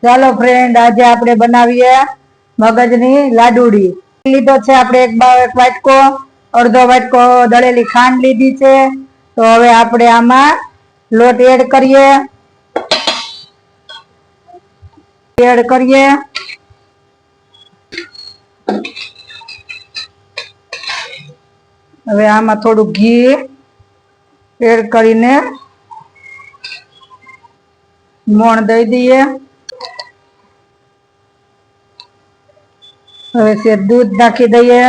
ચાલો ફ્રેન્ડ, આજે આપણે બનાવીએ મગજની લાડુડી। લીધો છે આપણે એક વાટકો, અડધો વાટકો દળેલી ખાંડ લીધી છે। તો હવે આપણે આમાં લોટ એડ કરીએ। હવે આમાં થોડું ઘી એડ કરીને મોણ દઈ દઈએ। હવે છે દૂધ નાખી દઈએ,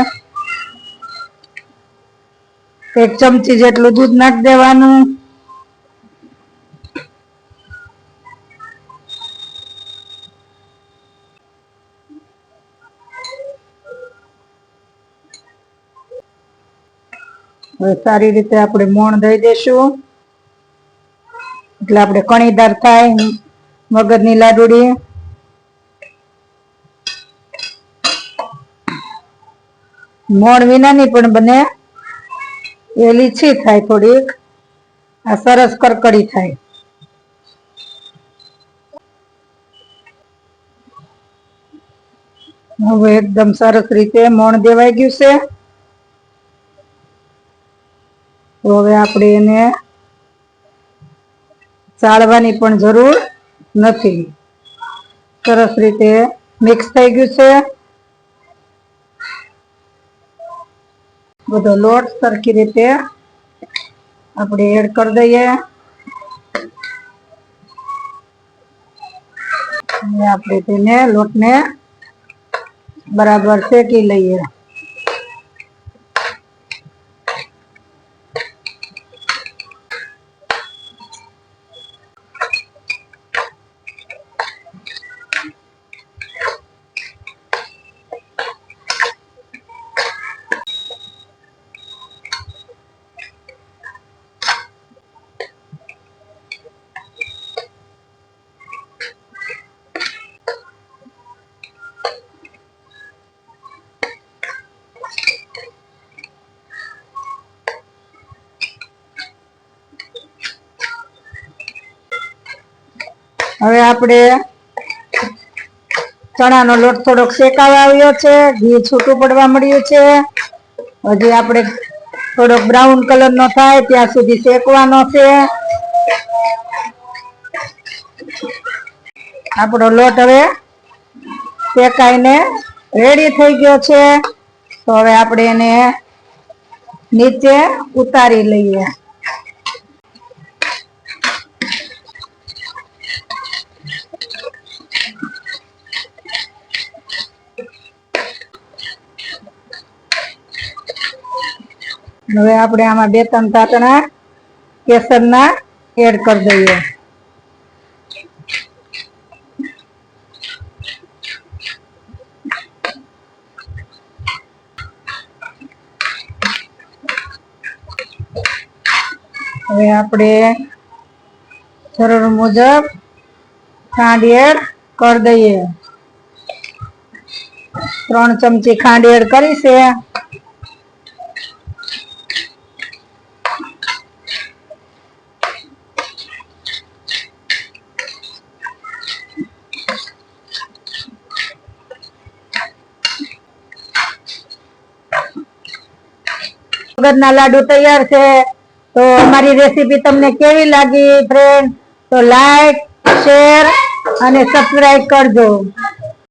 1 ચમચી જેટલું દૂધ નાખી દેવાનું। હવે સારી રીતે આપણે મોણ દઈ દેશું એટલે આપણે કણીદાર થાય મગજની લાડુડી। મોણ વિનાની પણ બને, એ લીછી થાય, થોડીક આ સરસ કરકડી થાય। હવે એકદમ સરસ રીતે મોણ દેવાઈ ગયું છે। તો હવે આપણે એને ચાળવાની પણ જરૂર નથી, સરસ રીતે મિક્સ થઈ ગયું છે। બધો લોટ સરખી રીતે આપણે એડ કરી દઈએ। આપણે તેને લોટને બરાબર શેકી લઈએ। હવે આપણે ચણાનો લોટ થોડોક શેકાવા આવ્યો છે, ઘી છૂટું પડવા મળ્યું છે। હજી આપણે થોડોક બ્રાઉન કલર નો થાય ત્યાં સુધી શેકવાનો છે। આપણો લોટ હવે શેકાઈને રેડી થઈ ગયો છે। તો હવે આપણે એને નીચે ઉતારી લઈએ। હવે આપણે આમાં 2-3 ટાટણા કેસરના એડ કરી દઈએ। હવે આપણે જરૂર મુજબ ખાંડ એડ કરી દઈએ, 3 ચમચી ખાંડ એડ કરી છે। મગજના લાડુ તૈયાર છે। તો અમારી રેસીપી તમને કેવી લાગી ફ્રેન્ડ? તો લાઈક, શેર અને સબસ્ક્રાઇબ કરજો।